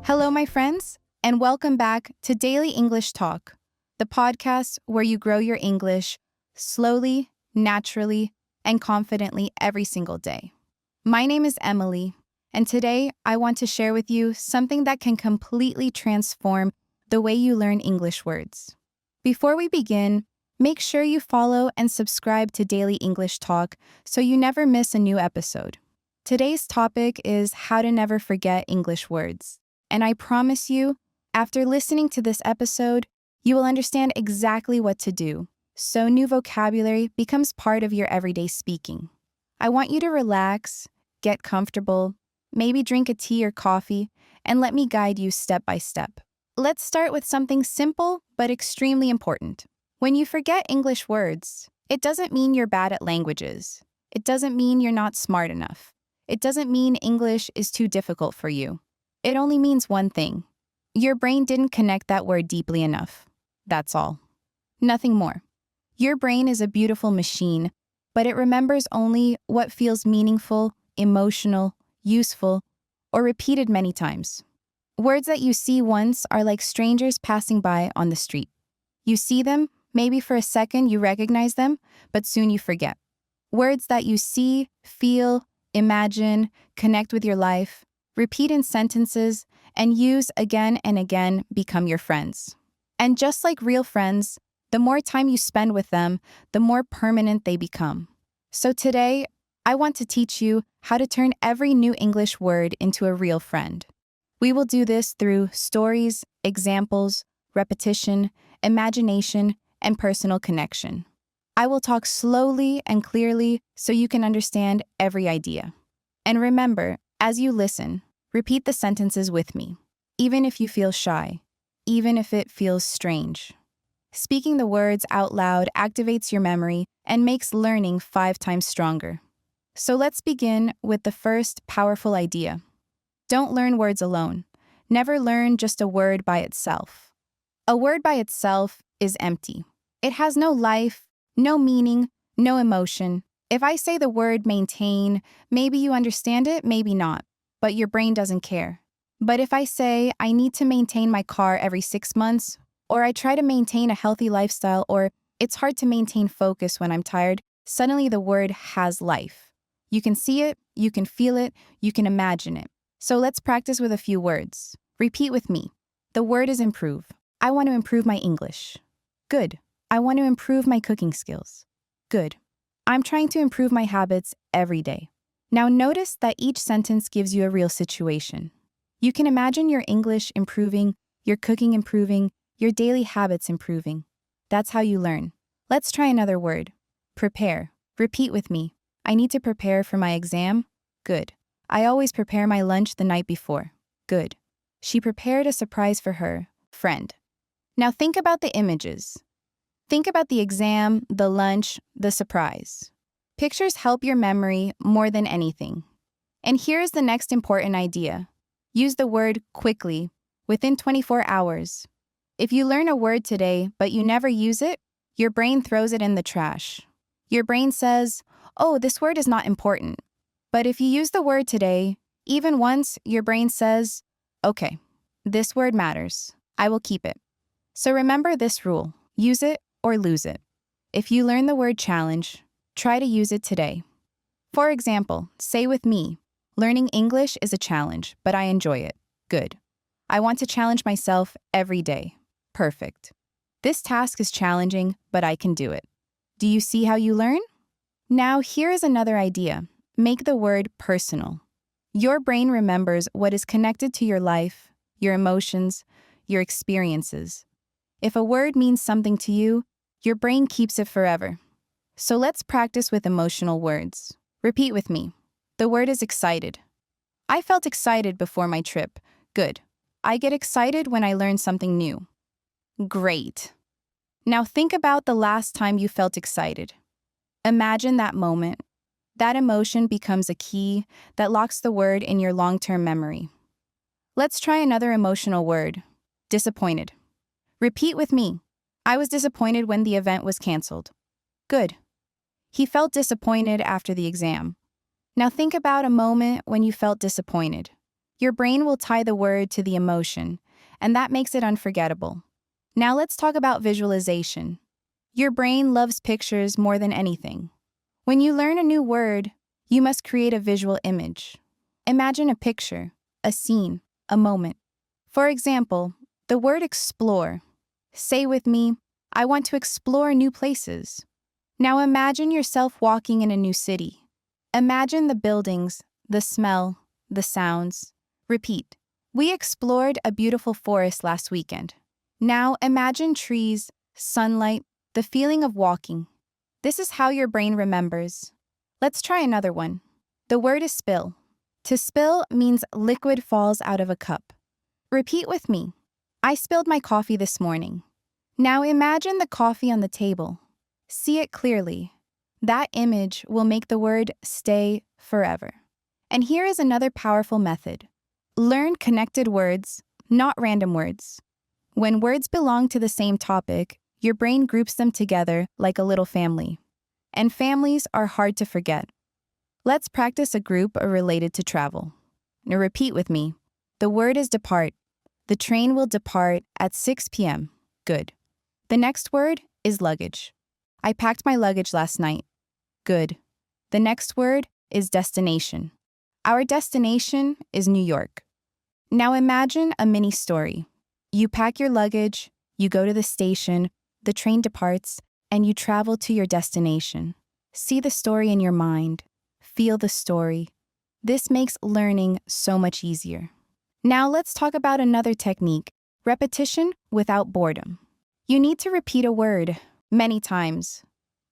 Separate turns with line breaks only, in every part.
Hello, my friends, and welcome back to Daily English Talk, the podcast where you grow your English slowly, naturally, and confidently every single day. My name is Emily, and today I want to share with you something that can completely transform the way you learn English words. Before we begin, make sure you follow and subscribe to Daily English Talk so you never miss a new episode. Today's topic is how to never forget English words. And I promise you, after listening to this episode, you will understand exactly what to do, so new vocabulary becomes part of your everyday speaking. I want you to relax, get comfortable, maybe drink a tea or coffee, and let me guide you step by step. Let's start with something simple but extremely important. When you forget English words, it doesn't mean you're bad at languages. It doesn't mean you're not smart enough. It doesn't mean English is too difficult for you. It only means one thing. Your brain didn't connect that word deeply enough. That's all. Nothing more. Your brain is a beautiful machine, but it remembers only what feels meaningful, emotional, useful, or repeated many times. Words that you see once are like strangers passing by on the street. You see them, maybe for a second you recognize them, but soon you forget. Words that you see, feel, imagine, connect with your life, repeat in sentences, and use again and again become your friends. And just like real friends, the more time you spend with them, the more permanent they become. So today, I want to teach you how to turn every new English word into a real friend. We will do this through stories, examples, repetition, imagination, and personal connection. I will talk slowly and clearly so you can understand every idea. And remember, as you listen, repeat the sentences with me, even if you feel shy, even if it feels strange. Speaking the words out loud activates your memory and makes learning 5 times stronger. So let's begin with the first powerful idea. Don't learn words alone. Never learn just a word by itself. A word by itself is empty. It has no life, no meaning, no emotion. If I say the word maintain, maybe you understand it, maybe not, but your brain doesn't care. But if I say I need to maintain my car every 6 months, or I try to maintain a healthy lifestyle, or it's hard to maintain focus when I'm tired, suddenly the word has life. You can see it, you can feel it, you can imagine it. So let's practice with a few words. Repeat with me. The word is improve. I want to improve my English. Good. I want to improve my cooking skills. Good. I'm trying to improve my habits every day. Now notice that each sentence gives you a real situation. You can imagine your English improving, your cooking improving, your daily habits improving. That's how you learn. Let's try another word. Prepare. Repeat with me. I need to prepare for my exam. Good. I always prepare my lunch the night before. Good. She prepared a surprise for her friend. Now think about the images. Think about the exam, the lunch, the surprise. Pictures help your memory more than anything. And here's the next important idea. Use the word quickly, within 24 hours. If you learn a word today, but you never use it, your brain throws it in the trash. Your brain says, oh, this word is not important. But if you use the word today, even once, your brain says, okay, this word matters. I will keep it. So remember this rule. Use it or lose it. If you learn the word challenge, try to use it today. For example, say with me, learning English is a challenge, but I enjoy it. Good. I want to challenge myself every day. Perfect. This task is challenging, but I can do it. Do you see how you learn? Now, here is another idea. Make the word personal. Your brain remembers what is connected to your life, your emotions, your experiences. If a word means something to you, your brain keeps it forever. So let's practice with emotional words. Repeat with me. The word is excited. I felt excited before my trip. Good. I get excited when I learn something new. Great. Now think about the last time you felt excited. Imagine that moment. That emotion becomes a key that locks the word in your long-term memory. Let's try another emotional word. Disappointed. Repeat with me. I was disappointed when the event was canceled. Good. He felt disappointed after the exam. Now think about a moment when you felt disappointed. Your brain will tie the word to the emotion, and that makes it unforgettable. Now let's talk about visualization. Your brain loves pictures more than anything. When you learn a new word, you must create a visual image. Imagine a picture, a scene, a moment. For example, the word explore. Say with me, I want to explore new places. Now imagine yourself walking in a new city. Imagine the buildings, the smell, the sounds. Repeat. We explored a beautiful forest last weekend. Now imagine trees, sunlight, the feeling of walking. This is how your brain remembers. Let's try another one. The word is spill. To spill means liquid falls out of a cup. Repeat with me. I spilled my coffee this morning. Now imagine the coffee on the table. See it clearly. That image will make the word stay forever. And here is another powerful method. Learn connected words, not random words. When words belong to the same topic, your brain groups them together like a little family. And families are hard to forget. Let's practice a group related to travel. Now repeat with me. The word is depart. The train will depart at 6 p.m. Good. The next word is luggage. I packed my luggage last night. Good. The next word is destination. Our destination is New York. Now imagine a mini story. You pack your luggage, you go to the station, the train departs, and you travel to your destination. See the story in your mind. Feel the story. This makes learning so much easier. Now let's talk about another technique, repetition without boredom. You need to repeat a word many times,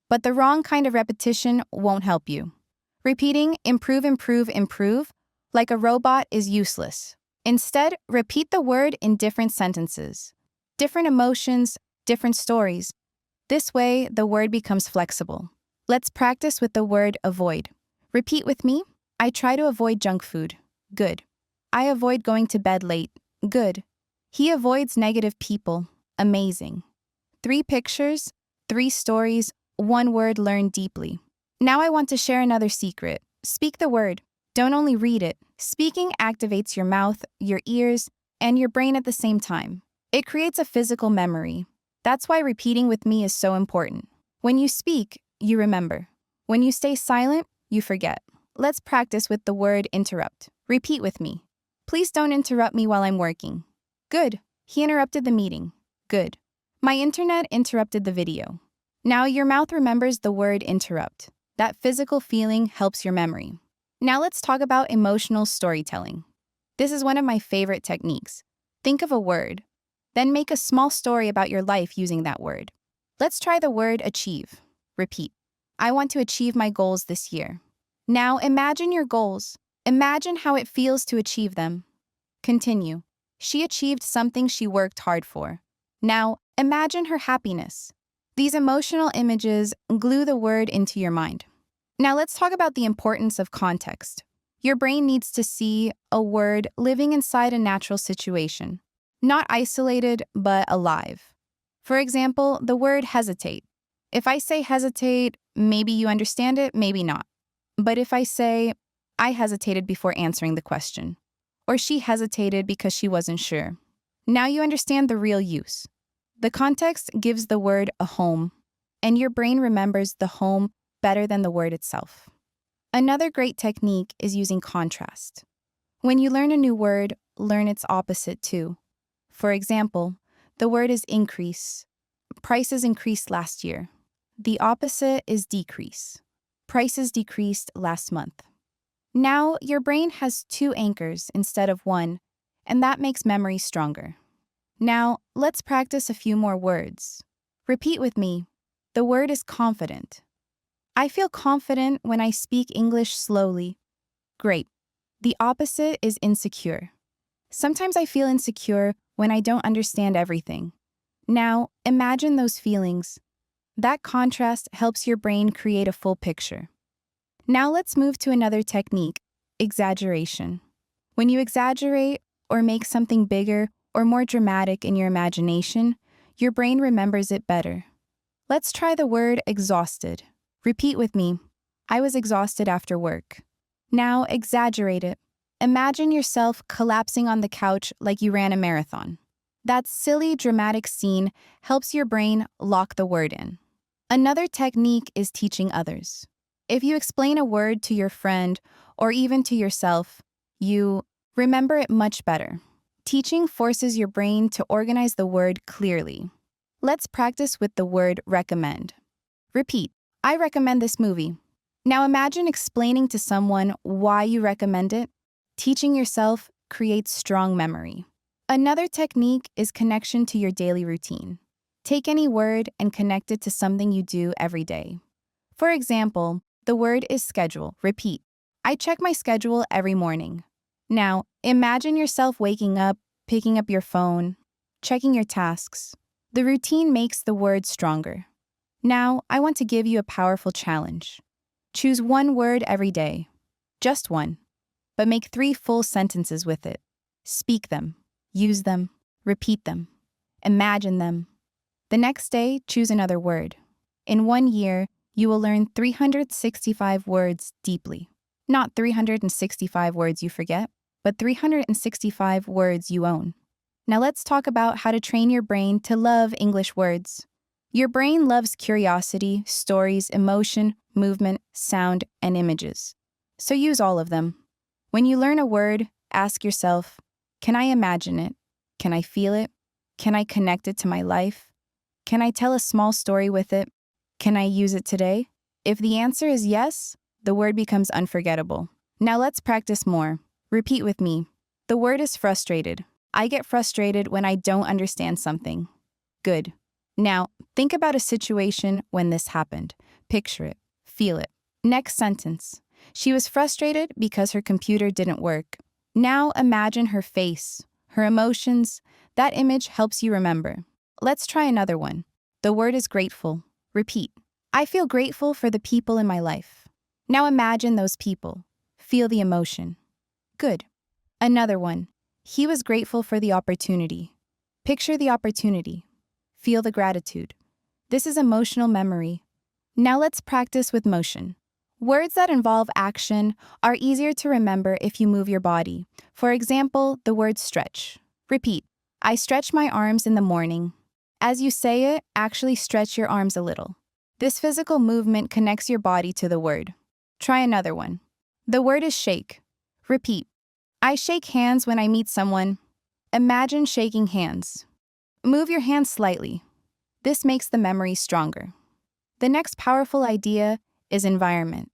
but the wrong kind of repetition won't help you. Repeating improve, improve, improve like a robot is useless. Instead, repeat the word in different sentences, different emotions, different stories. This way, the word becomes flexible. Let's practice with the word avoid. Repeat with me. I try to avoid junk food. Good. I avoid going to bed late. Good. He avoids negative people. Amazing. 3 pictures, 3 stories, 1 word learned deeply. Now I want to share another secret. Speak the word. Don't only read it. Speaking activates your mouth, your ears, and your brain at the same time. It creates a physical memory. That's why repeating with me is so important. When you speak, you remember. When you stay silent, you forget. Let's practice with the word interrupt. Repeat with me. Please don't interrupt me while I'm working. Good. He interrupted the meeting. Good. My internet interrupted the video. Now your mouth remembers the word interrupt. That physical feeling helps your memory. Now let's talk about emotional storytelling. This is one of my favorite techniques. Think of a word, then make a small story about your life using that word. Let's try the word achieve. Repeat. I want to achieve my goals this year. Now imagine your goals. Imagine how it feels to achieve them. Continue. She achieved something she worked hard for. Now imagine her happiness. These emotional images glue the word into your mind. Now let's talk about the importance of context. Your brain needs to see a word living inside a natural situation, not isolated, but alive. For example, the word hesitate. If I say hesitate, maybe you understand it, maybe not. But if I say, I hesitated before answering the question, or she hesitated because she wasn't sure, now you understand the real use. The context gives the word a home, and your brain remembers the home better than the word itself. Another great technique is using contrast. When you learn a new word, learn its opposite too. For example, the word is increase. Prices increased last year. The opposite is decrease. Prices decreased last month. Now your brain has 2 anchors instead of 1, and that makes memory stronger. Now let's practice a few more words. Repeat with me. The word is confident. I feel confident when I speak English slowly. Great. The opposite is insecure. Sometimes I feel insecure when I don't understand everything. Now, imagine those feelings. That contrast helps your brain create a full picture. Now let's move to another technique, exaggeration. When you exaggerate or make something bigger or more dramatic in your imagination, your brain remembers it better. Let's try the word exhausted. Repeat with me. I was exhausted after work. Now exaggerate it. imagine yourself collapsing on the couch like you ran a marathon. That silly, dramatic scene helps your brain lock the word in. Another technique is teaching others. If you explain a word to your friend or even to yourself, you remember it much better. Teaching forces your brain to organize the word clearly. Let's practice with the word recommend. Repeat, I recommend this movie. Now imagine explaining to someone why you recommend it. Teaching yourself creates strong memory. Another technique is connection to your daily routine. Take any word and connect it to something you do every day. For example, the word is schedule. Repeat, I check my schedule every morning. Now, imagine yourself waking up, picking up your phone, checking your tasks. The routine makes the word stronger. Now, I want to give you a powerful challenge. Choose one word every day. Just one. But make 3 full sentences with it. Speak them, use them, repeat them, imagine them. The next day, choose another word. In 1 year, you will learn 365 words deeply. Not 365 words you forget, but 365 words you own. Now let's talk about how to train your brain to love English words. Your brain loves curiosity, stories, emotion, movement, sound, and images. So use all of them. When you learn a word, ask yourself, can I imagine it? Can I feel it? Can I connect it to my life? Can I tell a small story with it? Can I use it today? If the answer is yes, the word becomes unforgettable. Now let's practice more. Repeat with me. The word is frustrated. I get frustrated when I don't understand something. Good. Now, think about a situation when this happened. Picture it. Feel it. Next sentence. She was frustrated because her computer didn't work. Now imagine her face, her emotions. That image helps you remember. Let's try another one. The word is grateful. Repeat. I feel grateful for the people in my life. Now imagine those people. Feel the emotion. Good. Another one. He was grateful for the opportunity. Picture the opportunity. Feel the gratitude. This is emotional memory. Now let's practice with motion. Words that involve action are easier to remember if you move your body. For example, the word stretch. Repeat. I stretch my arms in the morning. As you say it, actually stretch your arms a little. This physical movement connects your body to the word. Try another one. The word is shake. Repeat. I shake hands when I meet someone. Imagine shaking hands. Move your hands slightly. This makes the memory stronger. The next powerful idea is environment.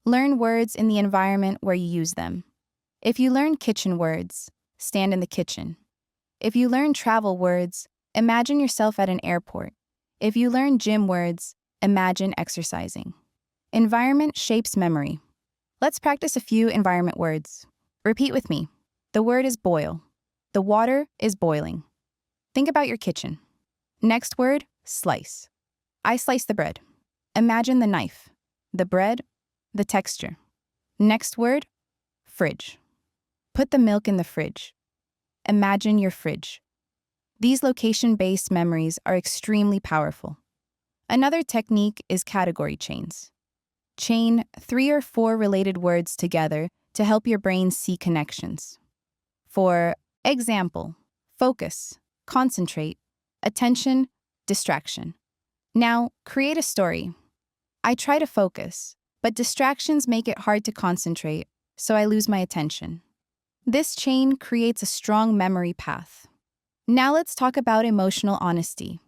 Learn words in the environment where you use them. If you learn kitchen words, stand in the kitchen. If you learn travel words, imagine yourself at an airport. If you learn gym words, imagine exercising. Environment shapes memory. Let's practice a few environment words. Repeat with me. The word is boil. The water is boiling. Think about your kitchen. Next word, slice. I slice the bread. Imagine the knife, the bread, the texture. Next word, fridge. Put the milk in the fridge. Imagine your fridge. These location-based memories are extremely powerful. Another technique is category chains. Chain 3 or 4 related words together to help your brain see connections. For example, focus, concentrate, attention, distraction. Now, create a story. I try to focus, but distractions make it hard to concentrate, so I lose my attention. This chain creates a strong memory path. Now let's talk about emotional honesty.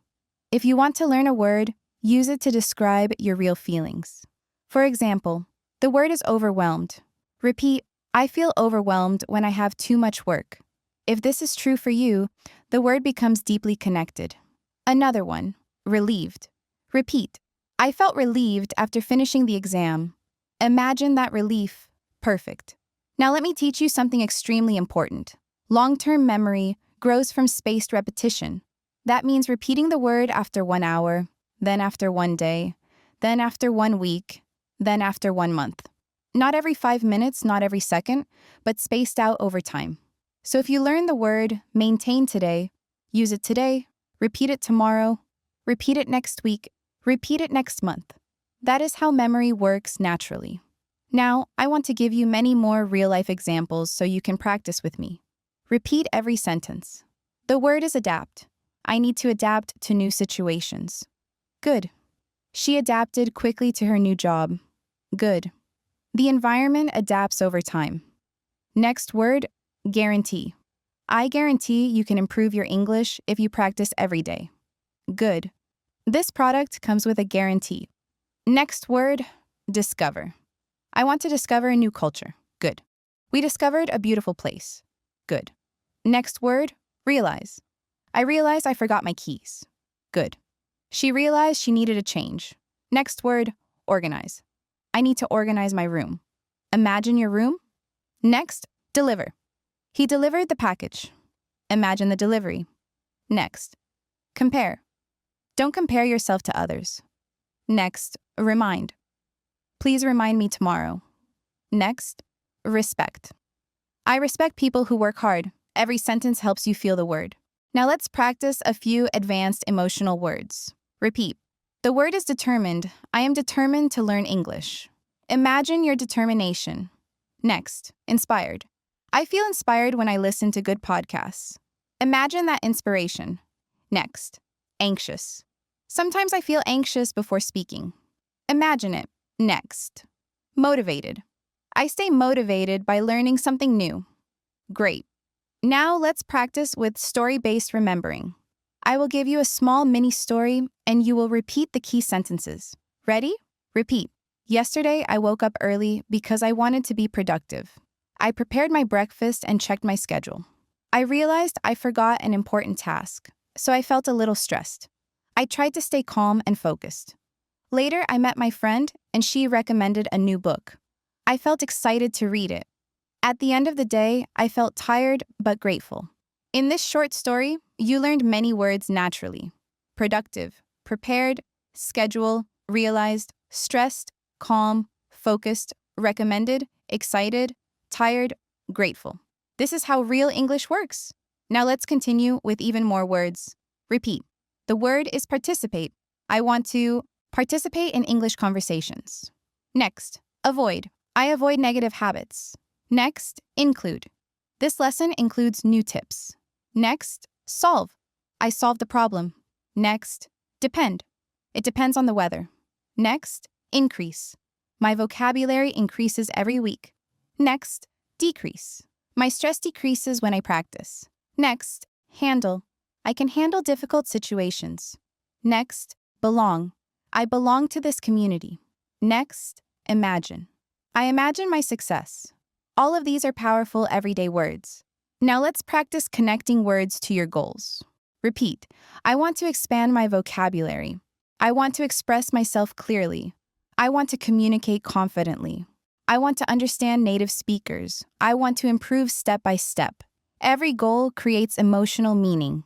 If you want to learn a word, use it to describe your real feelings. For example, the word is overwhelmed. Repeat, I feel overwhelmed when I have too much work. If this is true for you, the word becomes deeply connected. Another one, relieved. Repeat, I felt relieved after finishing the exam. Imagine that relief. Perfect. Now let me teach you something extremely important. Long-term memory grows from spaced repetition. That means repeating the word after 1 hour, then after 1 day, then after 1 week, then after 1 month. Not every 5 minutes, not every second, but spaced out over time. So if you learn the word, maintain today, use it today, repeat it tomorrow, repeat it next week, repeat it next month. That is how memory works naturally. Now, I want to give you many more real-life examples so you can practice with me. Repeat every sentence. The word is adapt. I need to adapt to new situations. Good. She adapted quickly to her new job. Good. The environment adapts over time. Next word, guarantee. I guarantee you can improve your English if you practice every day. Good. This product comes with a guarantee. Next word, discover. I want to discover a new culture. Good. We discovered a beautiful place. Good. Next word, realize. I realized I forgot my keys. Good. She realized she needed a change. Next word, organize. I need to organize my room. Imagine your room. Next, deliver. He delivered the package. Imagine the delivery. Next, compare. Don't compare yourself to others. Next, remind. Please remind me tomorrow. Next, respect. I respect people who work hard. Every sentence helps you feel the word. Now let's practice a few advanced emotional words. Repeat. The word is determined. I am determined to learn English. Imagine your determination. Next, inspired. I feel inspired when I listen to good podcasts. Imagine that inspiration. Next, anxious. Sometimes I feel anxious before speaking. Imagine it. Next, motivated. I stay motivated by learning something new. Great. Now let's practice with story-based remembering. I will give you a small mini story and you will repeat the key sentences. Ready? Repeat. Yesterday, I woke up early because I wanted to be productive. I prepared my breakfast and checked my schedule. I realized I forgot an important task, so I felt a little stressed. I tried to stay calm and focused. Later, I met my friend and she recommended a new book. I felt excited to read it. At the end of the day, I felt tired but grateful. In this short story, you learned many words naturally. Productive, prepared, schedule, realized, stressed, calm, focused, recommended, excited, tired, grateful. This is how real English works. Now let's continue with even more words. Repeat. The word is participate. I want to participate in English conversations. Next, avoid. I avoid negative habits. Next, include. This lesson includes new tips. Next, solve. I solve the problem. Next, depend. It depends on the weather. Next, increase. My vocabulary increases every week. Next, decrease. My stress decreases when I practice. Next, handle. I can handle difficult situations. Next, belong. I belong to this community. Next, imagine. I imagine my success. All of these are powerful everyday words. Now let's practice connecting words to your goals. Repeat. I want to expand my vocabulary. I want to express myself clearly. I want to communicate confidently. I want to understand native speakers. I want to improve step by step. Every goal creates emotional meaning.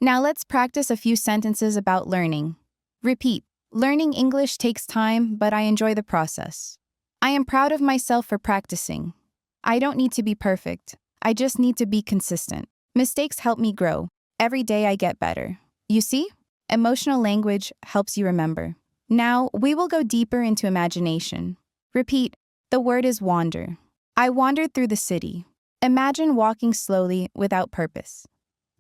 Now let's practice a few sentences about learning. Repeat. Learning English takes time, but I enjoy the process. I am proud of myself for practicing. I don't need to be perfect. I just need to be consistent. Mistakes help me grow. Every day I get better. You see? Emotional language helps you remember. Now, we will go deeper into imagination. Repeat. The word is wander. I wandered through the city. Imagine walking slowly without purpose.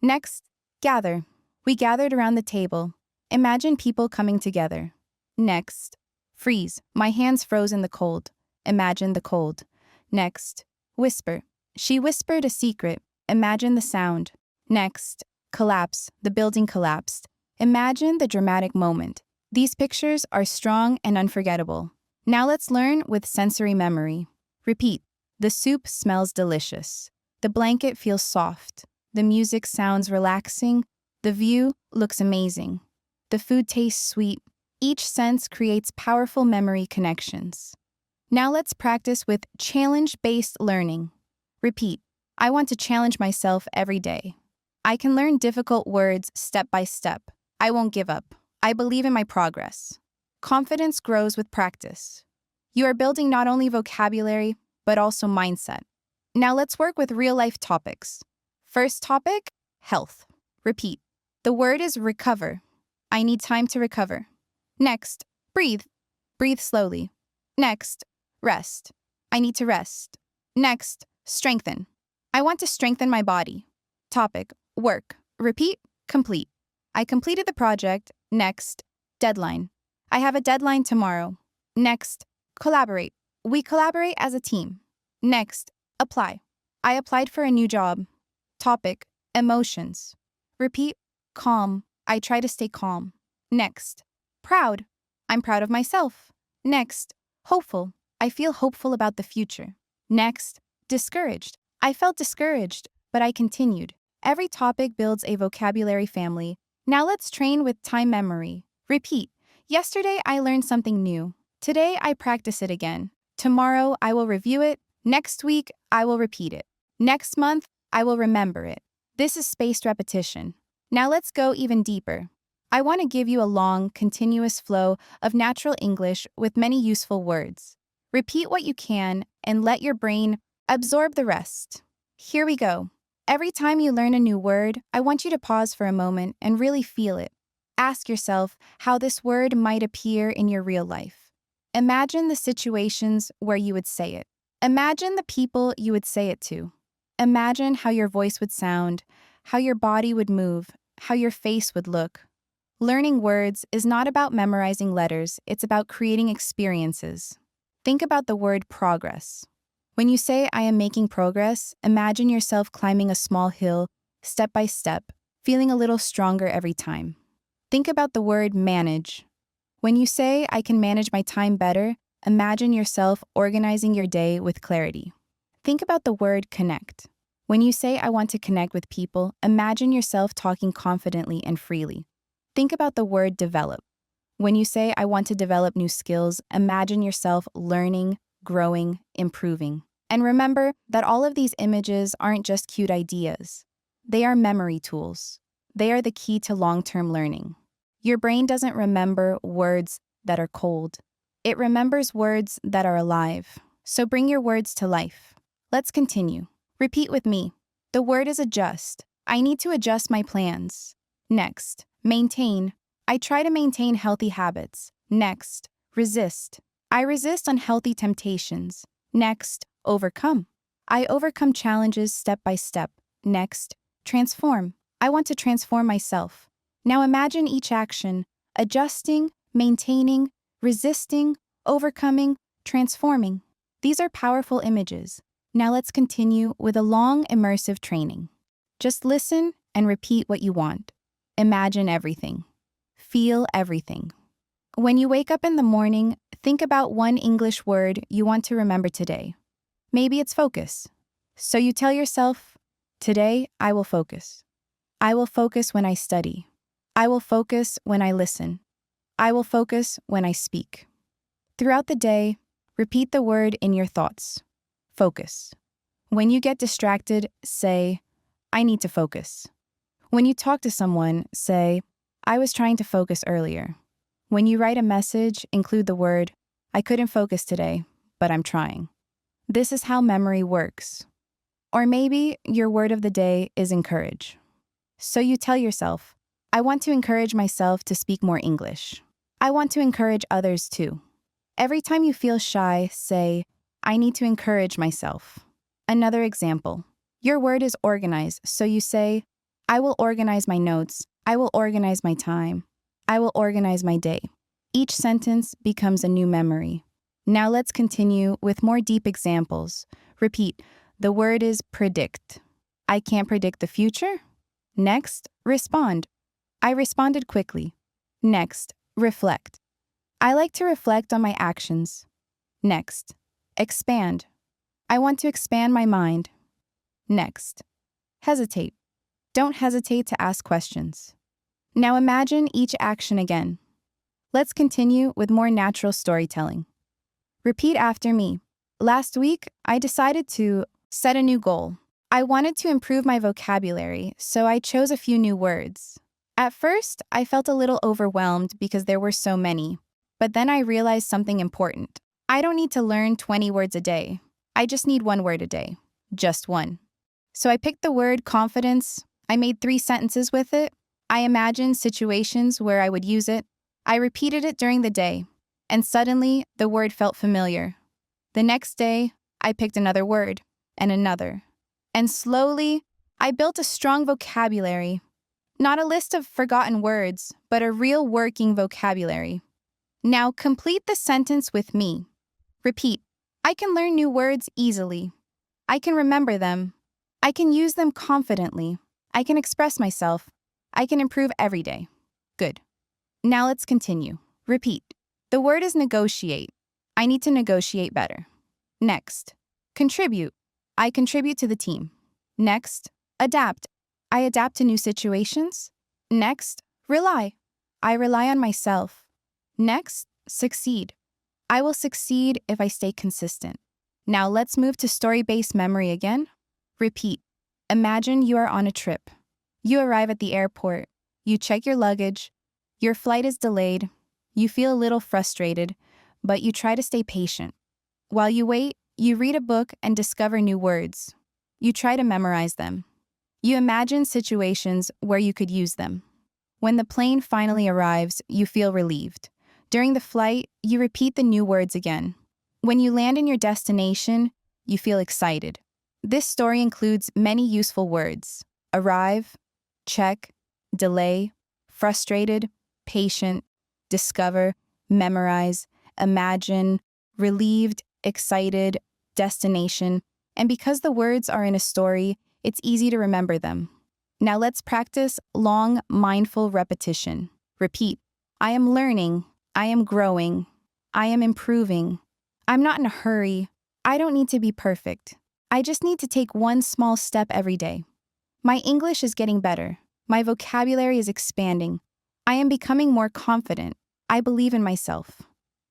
Next, gather. We gathered around the table. Imagine people coming together. Next, freeze. My hands froze in the cold. Imagine the cold. Next, whisper. She whispered a secret. Imagine the sound. Next, collapse. The building collapsed. Imagine the dramatic moment. These pictures are strong and unforgettable. Now let's learn with sensory memory. Repeat. The soup smells delicious. The blanket feels soft. The music sounds relaxing. The view looks amazing. The food tastes sweet. Each sense creates powerful memory connections. Now let's practice with challenge-based learning. Repeat. I want to challenge myself every day. I can learn difficult words step by step. I won't give up. I believe in my progress. Confidence grows with practice. You are building not only vocabulary, but also mindset. Now let's work with real-life topics. First topic, health. Repeat. The word is recover. I need time to recover. Next, breathe. Breathe slowly. Next, rest. I need to rest. Next, strengthen. I want to strengthen my body. Topic, work. Repeat, complete. I completed the project. Next, deadline. I have a deadline tomorrow. Next, collaborate. We collaborate as a team. Next, apply. I applied for a new job. Topic, emotions. Repeat, calm. I try to stay calm. Next, proud. I'm proud of myself. Next, hopeful. I feel hopeful about the future. Next, discouraged. I felt discouraged, but I continued. Every topic builds a vocabulary family. Now let's train with time memory. Repeat. Yesterday I learned something new. Today I practice it again. Tomorrow I will review it. Next week I will repeat it. Next month I will remember it. This is spaced repetition. Now let's go even deeper. I want to give you a long, continuous flow of natural English with many useful words. Repeat what you can and let your brain absorb the rest. Here we go. Every time you learn a new word, I want you to pause for a moment and really feel it. Ask yourself how this word might appear in your real life. Imagine the situations where you would say it. Imagine the people you would say it to. Imagine how your voice would sound, how your body would move, how your face would look. Learning words is not about memorizing letters, it's about creating experiences. Think about the word progress. When you say, I am making progress, imagine yourself climbing a small hill, step by step, feeling a little stronger every time. Think about the word manage. When you say, I can manage my time better, imagine yourself organizing your day with clarity. Think about the word connect. When you say, I want to connect with people, imagine yourself talking confidently and freely. Think about the word develop. When you say, I want to develop new skills, imagine yourself learning, growing, improving. And remember that all of these images aren't just cute ideas. They are memory tools. They are the key to long-term learning. Your brain doesn't remember words that are cold. It remembers words that are alive. So bring your words to life. Let's continue. Repeat with me. The word is adjust. I need to adjust my plans. Next, maintain. I try to maintain healthy habits. Next, resist. I resist unhealthy temptations. Next, overcome. I overcome challenges step by step. Next, transform. I want to transform myself. Now imagine each action: adjusting, maintaining, resisting, overcoming, transforming. These are powerful images. Now let's continue with a long, immersive training. Just listen and repeat what you want. Imagine everything. Feel everything. When you wake up in the morning, think about one English word you want to remember today. Maybe it's focus. So you tell yourself, today I will focus. I will focus when I study. I will focus when I listen. I will focus when I speak. Throughout the day, repeat the word in your thoughts. Focus. When you get distracted, say, I need to focus. When you talk to someone, say, I was trying to focus earlier. When you write a message, include the word, I couldn't focus today, but I'm trying. This is how memory works. Or maybe your word of the day is encourage. So you tell yourself, I want to encourage myself to speak more English. I want to encourage others too. Every time you feel shy, say, I need to encourage myself. Another example. Your word is organize, so you say, I will organize my notes. I will organize my time. I will organize my day. Each sentence becomes a new memory. Now let's continue with more deep examples. Repeat. The word is predict. I can't predict the future. Next, respond. I responded quickly. Next, reflect. I like to reflect on my actions. Next, expand. I want to expand my mind. Next, hesitate. Don't hesitate to ask questions. Now imagine each action again. Let's continue with more natural storytelling. Repeat after me. Last week, I decided to set a new goal. I wanted to improve my vocabulary, so I chose a few new words. At first, I felt a little overwhelmed because there were so many. But then I realized something important. I don't need to learn 20 words a day. I just need one word a day. Just one. So I picked the word confidence. I made 3 sentences with it. I imagined situations where I would use it. I repeated it during the day. And suddenly, the word felt familiar. The next day, I picked another word and another. And slowly, I built a strong vocabulary. Not a list of forgotten words, but a real working vocabulary. Now complete the sentence with me. Repeat. I can learn new words easily. I can remember them. I can use them confidently. I can express myself. I can improve every day. Good. Now let's continue. Repeat. The word is negotiate. I need to negotiate better. Next. Contribute. I contribute to the team. Next. Adapt. I adapt to new situations. Next. Rely. I rely on myself. Next. Succeed. I will succeed if I stay consistent. Now let's move to story-based memory again. Repeat. Imagine you are on a trip. You arrive at the airport. You check your luggage. Your flight is delayed. You feel a little frustrated, but you try to stay patient. While you wait, you read a book and discover new words. You try to memorize them. You imagine situations where you could use them. When the plane finally arrives, you feel relieved. During the flight, you repeat the new words again. When you land in your destination, you feel excited. This story includes many useful words: arrive, check, delay, frustrated, patient, discover, memorize, imagine, relieved, excited, destination, and because the words are in a story, it's easy to remember them. Now let's practice long, mindful repetition. Repeat. I am learning. I am growing. I am improving. I'm not in a hurry. I don't need to be perfect. I just need to take one small step every day. My English is getting better. My vocabulary is expanding. I am becoming more confident. I believe in myself.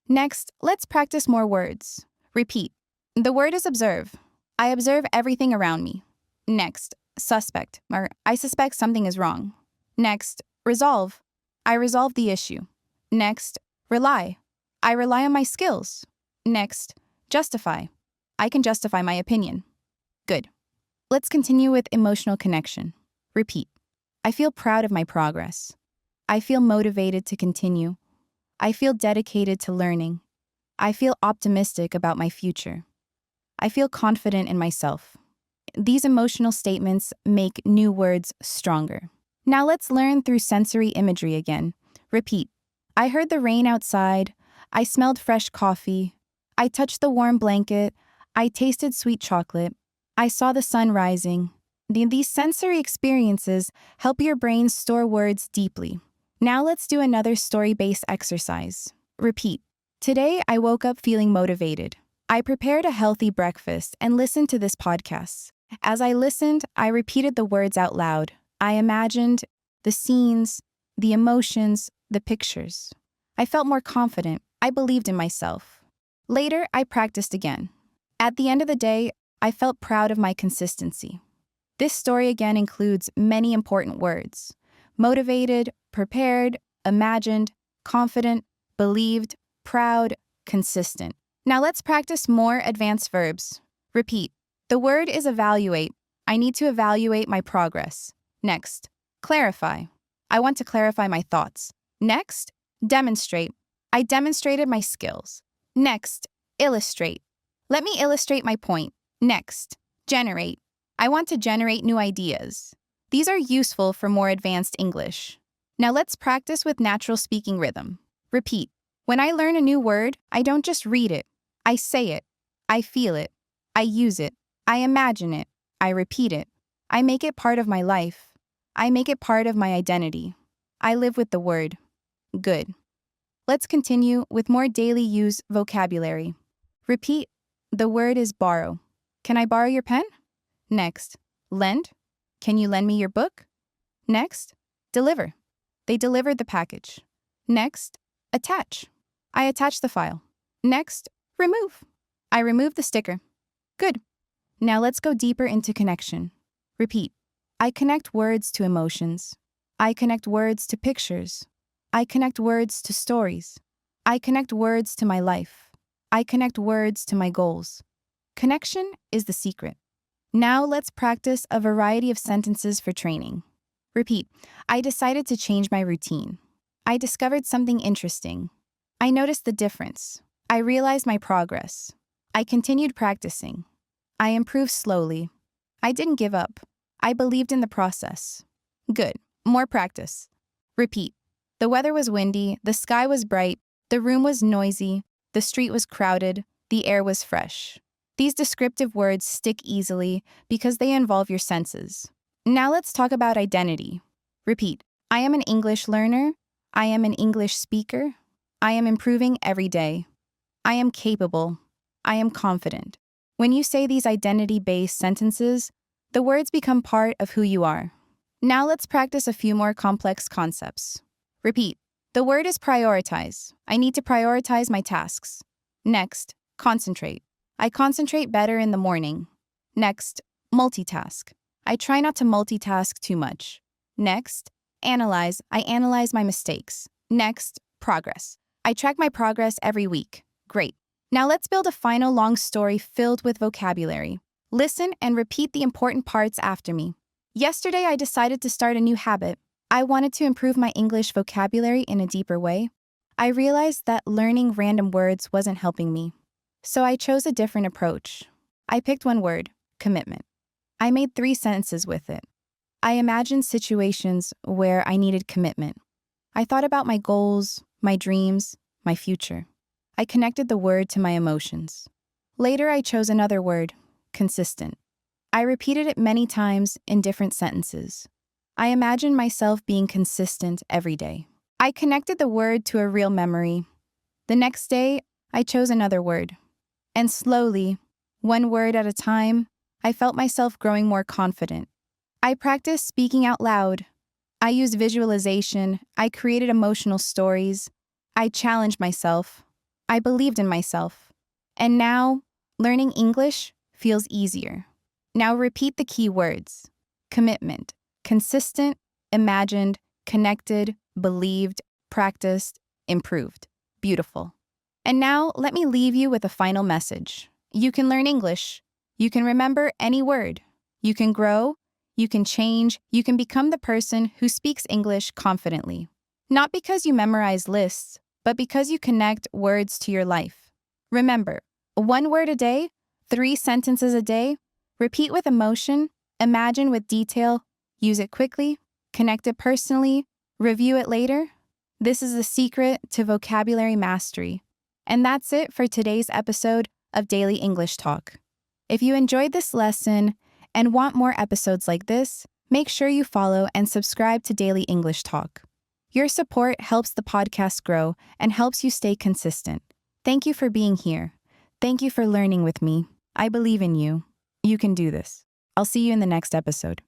Next, let's practice more words. Repeat. The word is observe. I observe everything around me. Next, suspect, or I suspect something is wrong. Next, resolve. I resolve the issue. Next, rely. I rely on my skills. Next, justify. I can justify my opinion. Good. Let's continue with emotional connection. Repeat. I feel proud of my progress. I feel motivated to continue. I feel dedicated to learning. I feel optimistic about my future. I feel confident in myself. These emotional statements make new words stronger. Now let's learn through sensory imagery again. Repeat. I heard the rain outside. I smelled fresh coffee. I touched the warm blanket. I tasted sweet chocolate. I saw the sun rising. These sensory experiences help your brain store words deeply. Now let's do another story-based exercise. Repeat. Today I woke up feeling motivated. I prepared a healthy breakfast and listened to this podcast. As I listened, I repeated the words out loud. I imagined the scenes, the emotions, the pictures. I felt more confident. I believed in myself. Later, I practiced again. At the end of the day, I felt proud of my consistency. This story again includes many important words: motivated, prepared, imagined, confident, believed, proud, consistent. Now let's practice more advanced verbs. Repeat. The word is evaluate. I need to evaluate my progress. Next, clarify. I want to clarify my thoughts. Next, demonstrate. I demonstrated my skills. Next, illustrate. Let me illustrate my point. Next, generate. I want to generate new ideas. These are useful for more advanced English. Now let's practice with natural speaking rhythm. Repeat. When I learn a new word, I don't just read it. I say it. I feel it. I use it. I imagine it. I repeat it. I make it part of my life. I make it part of my identity. I live with the word. Good. Let's continue with more daily use vocabulary. Repeat. The word is borrow. Can I borrow your pen? Next, lend. Can you lend me your book? Next, deliver. They delivered the package. Next, attach. I attach the file. Next, remove. I remove the sticker. Good. Now let's go deeper into connection. Repeat. I connect words to emotions. I connect words to pictures. I connect words to stories. I connect words to my life. I connect words to my goals. Connection is the secret. Now let's practice a variety of sentences for training. Repeat. I decided to change my routine. I discovered something interesting. I noticed the difference. I realized my progress. I continued practicing. I improved slowly. I didn't give up. I believed in the process. Good. More practice. Repeat. The weather was windy, the sky was bright, the room was noisy, the street was crowded, the air was fresh. These descriptive words stick easily because they involve your senses. Now let's talk about identity. Repeat. I am an English learner. I am an English speaker. I am improving every day. I am capable. I am confident. When you say these identity-based sentences, the words become part of who you are. Now let's practice a few more complex concepts. Repeat. The word is prioritize. I need to prioritize my tasks. Next, concentrate. I concentrate better in the morning. Next, multitask. I try not to multitask too much. Next, analyze. I analyze my mistakes. Next, progress. I track my progress every week. Great. Now let's build a final long story filled with vocabulary. Listen and repeat the important parts after me. Yesterday, I decided to start a new habit. I wanted to improve my English vocabulary in a deeper way. I realized that learning random words wasn't helping me. So I chose a different approach. I picked one word, commitment. I made 3 sentences with it. I imagined situations where I needed commitment. I thought about my goals, my dreams, my future. I connected the word to my emotions. Later, I chose another word, consistent. I repeated it many times in different sentences. I imagined myself being consistent every day. I connected the word to a real memory. The next day, I chose another word. And slowly, one word at a time, I felt myself growing more confident. I practiced speaking out loud. I used visualization. I created emotional stories. I challenged myself. I believed in myself. And now, learning English feels easier. Now repeat the key words. Commitment, consistent, imagined, connected, believed, practiced, improved. Beautiful. And now let me leave you with a final message. You can learn English. You can remember any word. You can grow. You can change. You can become the person who speaks English confidently. Not because you memorize lists, but because you connect words to your life. Remember, 1 word a day, 3 sentences a day. Repeat with emotion, imagine with detail, use it quickly, connect it personally, review it later. This is the secret to vocabulary mastery. And that's it for today's episode of Daily English Talk. If you enjoyed this lesson and want more episodes like this, make sure you follow and subscribe to Daily English Talk. Your support helps the podcast grow and helps you stay consistent. Thank you for being here. Thank you for learning with me. I believe in you. You can do this. I'll see you in the next episode.